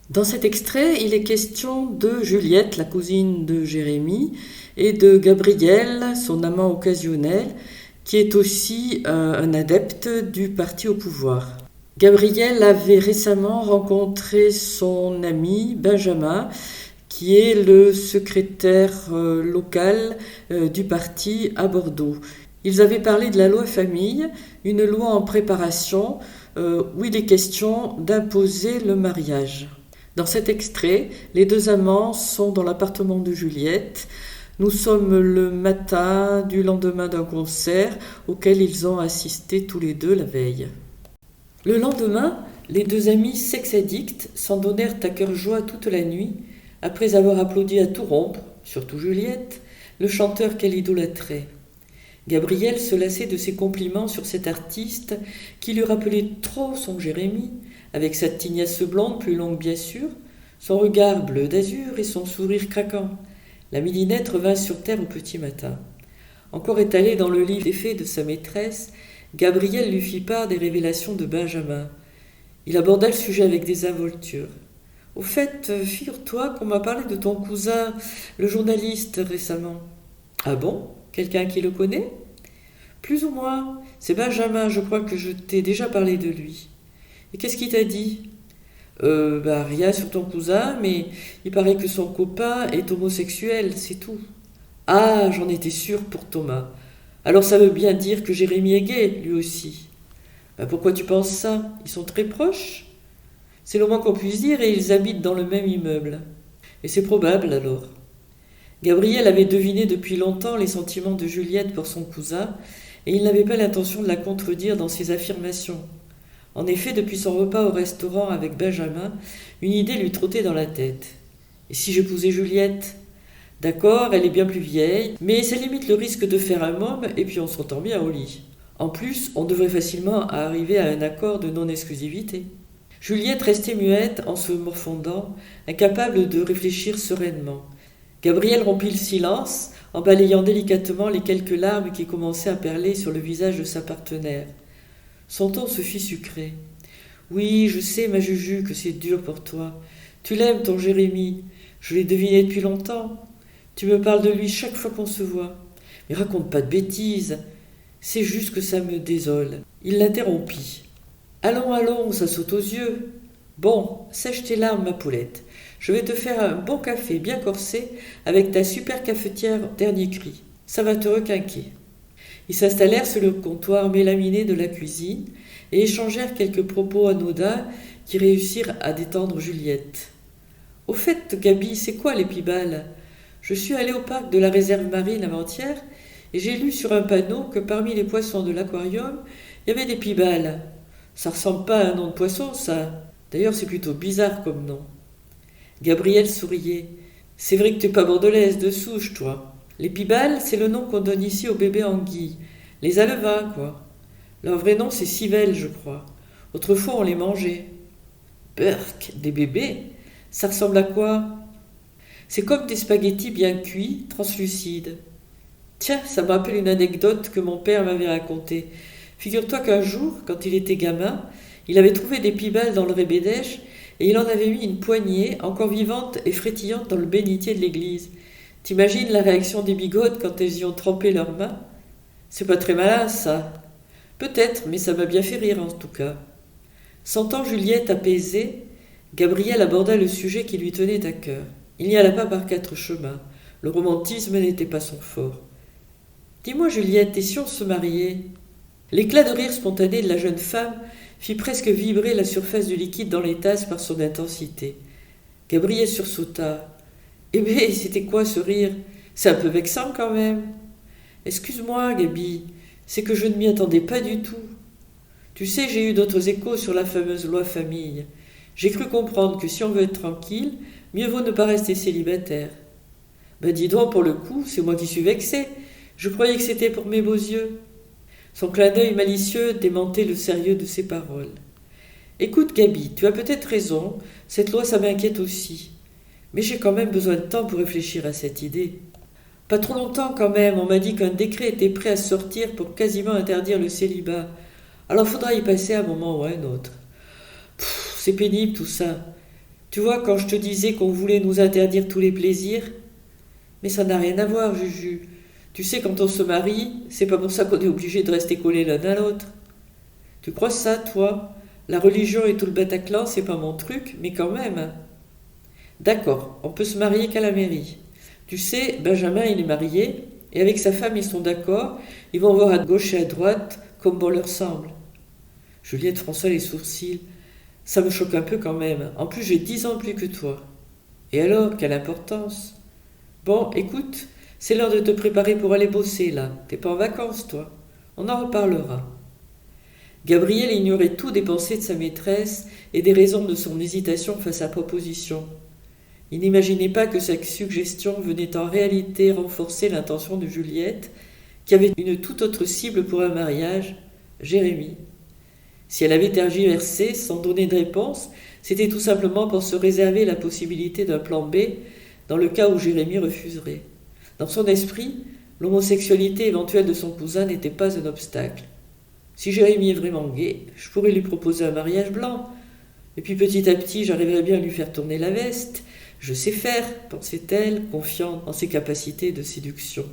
Dans cet extrait, il est question de Juliette, la cousine de Jérémie, et de Gabriel, son amant occasionnel, qui est aussi un adepte du parti au pouvoir. Gabriel avait récemment rencontré son ami Benjamin, qui est le secrétaire local du parti à Bordeaux. Ils avaient parlé de la loi famille, une loi en préparation où il est question d'imposer le mariage. Dans cet extrait, les deux amants sont dans l'appartement de Juliette. Nous sommes le matin du lendemain d'un concert auquel ils ont assisté tous les deux la veille. Le lendemain, les deux amis sex-addicts s'en donnèrent à cœur joie toute la nuit, après avoir applaudi à tout rompre, surtout Juliette, le chanteur qu'elle idolâtrait. Gabriel se lassait de ses compliments sur cet artiste qui lui rappelait trop son Jérémie, avec sa tignasse blonde plus longue bien sûr, son regard bleu d'azur et son sourire craquant. La midinette revint sur terre au petit matin. Encore étalé dans le lit défait de sa maîtresse, Gabriel lui fit part des révélations de Benjamin. Il aborda le sujet avec désinvolture. « Au fait, figure-toi qu'on m'a parlé de ton cousin, le journaliste, récemment. »« Ah bon ? Quelqu'un qui le connaît ?»« Plus ou moins. C'est Benjamin, je crois que je t'ai déjà parlé de lui. »« Et qu'est-ce qu'il t'a dit ?»« Rien sur ton cousin, mais il paraît que son copain est homosexuel, c'est tout. »« Ah, j'en étais sûre pour Thomas. Alors ça veut bien dire que Jérémie est gay, lui aussi. » « Pourquoi tu penses ça ? Ils sont très proches ? » « C'est le moins qu'on puisse dire et ils habitent dans le même immeuble. » « Et c'est probable alors. » Gabriel avait deviné depuis longtemps les sentiments de Juliette pour son cousin et il n'avait pas l'intention de la contredire dans ses affirmations. En effet, depuis son repas au restaurant avec Benjamin, une idée lui trottait dans la tête. « Et si j'épousais Juliette ? D'accord, elle est bien plus vieille, mais ça limite le risque de faire un môme et puis on s'entend bien au lit. En plus, on devrait facilement arriver à un accord de non-exclusivité. » Juliette restait muette en se morfondant, incapable de réfléchir sereinement. Gabriel rompit le silence en balayant délicatement les quelques larmes qui commençaient à perler sur le visage de sa partenaire. Son ton se fit sucré. « Oui, je sais, ma Juju, que c'est dur pour toi. Tu l'aimes, ton Jérémie. Je l'ai deviné depuis longtemps. Tu me parles de lui chaque fois qu'on se voit. Mais raconte pas de bêtises. C'est juste que ça me désole. » Il l'interrompit. « Allons, allons, ça saute aux yeux. Bon, sèche tes larmes, ma poulette. Je vais te faire un bon café bien corsé avec ta super cafetière dernier cri. Ça va te requinquer. » Ils s'installèrent sur le comptoir mélaminé de la cuisine et échangèrent quelques propos anodins qui réussirent à détendre Juliette. « Au fait, Gabi, c'est quoi les pibales ? Je suis allée au parc de la réserve marine avant-hier et j'ai lu sur un panneau que parmi les poissons de l'aquarium, il y avait des pibales. Ça ressemble pas à un nom de poisson, ça. D'ailleurs, c'est plutôt bizarre comme nom. » Gabriel souriait. « C'est vrai que t'es pas bordelaise de souche, toi. Les pibales, c'est le nom qu'on donne ici aux bébés anguilles. Les alevins, quoi. Leur vrai nom, c'est civelles, je crois. Autrefois, on les mangeait. »« Berk, des bébés ? Ça ressemble à quoi ? » ?»« C'est comme des spaghettis bien cuits, translucides. » »« Tiens, ça me rappelle une anecdote que mon père m'avait racontée. Figure-toi qu'un jour, quand il était gamin, il avait trouvé des pibales dans le rébédèche et il en avait mis une poignée, encore vivante et frétillante, dans le bénitier de l'église. T'imagines la réaction des bigotes quand elles y ont trempé leurs mains ? C'est pas très malin, ça. Peut-être, mais ça m'a bien fait rire en tout cas. Sentant Juliette apaisée, Gabriel aborda le sujet qui lui tenait à cœur. Il n'y alla pas par quatre chemins. Le romantisme n'était pas son fort. « Dis-moi, Juliette, et si on se mariait ?» L'éclat de rire spontané de la jeune femme fit presque vibrer la surface du liquide dans les tasses par son intensité. Gabriel sursauta. « Eh bien, c'était quoi ce rire ? C'est un peu vexant quand même. »« Excuse-moi, Gabi, c'est que je ne m'y attendais pas du tout. Tu sais, j'ai eu d'autres échos sur la fameuse loi famille. J'ai cru comprendre que si on veut être tranquille, mieux vaut ne pas rester célibataire. » »« Ben dis donc, pour le coup, c'est moi qui suis vexé. Je croyais que c'était pour mes beaux yeux. » Son clin d'œil malicieux démentait le sérieux de ses paroles. « Écoute, Gabi, tu as peut-être raison, cette loi ça m'inquiète aussi. Mais j'ai quand même besoin de temps pour réfléchir à cette idée. Pas trop longtemps quand même, on m'a dit qu'un décret était prêt à sortir pour quasiment interdire le célibat. Alors faudra y passer à un moment ou à un autre. C'est pénible tout ça. Tu vois, quand je te disais qu'on voulait nous interdire tous les plaisirs, mais ça n'a rien à voir, Juju. Tu sais, quand on se marie, c'est pas pour ça qu'on est obligé de rester collés l'un à l'autre. Tu crois ça, toi? La religion et tout le Bataclan, c'est pas mon truc, mais quand même. D'accord, on peut se marier qu'à la mairie. Tu sais, Benjamin, il est marié, et avec sa femme, ils sont d'accord, ils vont voir à gauche et à droite, comme bon leur semble. Juliette fronça les sourcils. Ça me choque un peu quand même. En plus, j'ai 10 ans de plus que toi. Et alors, quelle importance? Bon, écoute, c'est l'heure de te préparer pour aller bosser, là. T'es pas en vacances, toi. On en reparlera. Gabriel ignorait tout des pensées de sa maîtresse et des raisons de son hésitation face à la proposition. Il n'imaginait pas que sa suggestion venait en réalité renforcer l'intention de Juliette, qui avait une toute autre cible pour un mariage, Jérémie. Si elle avait tergiversé sans donner de réponse, c'était tout simplement pour se réserver la possibilité d'un plan B dans le cas où Jérémie refuserait. Dans son esprit, l'homosexualité éventuelle de son cousin n'était pas un obstacle. Si Jérémie est vraiment gay, je pourrais lui proposer un mariage blanc. Et puis petit à petit, j'arriverai bien à lui faire tourner la veste. Je sais faire, pensait-elle, confiante en ses capacités de séduction.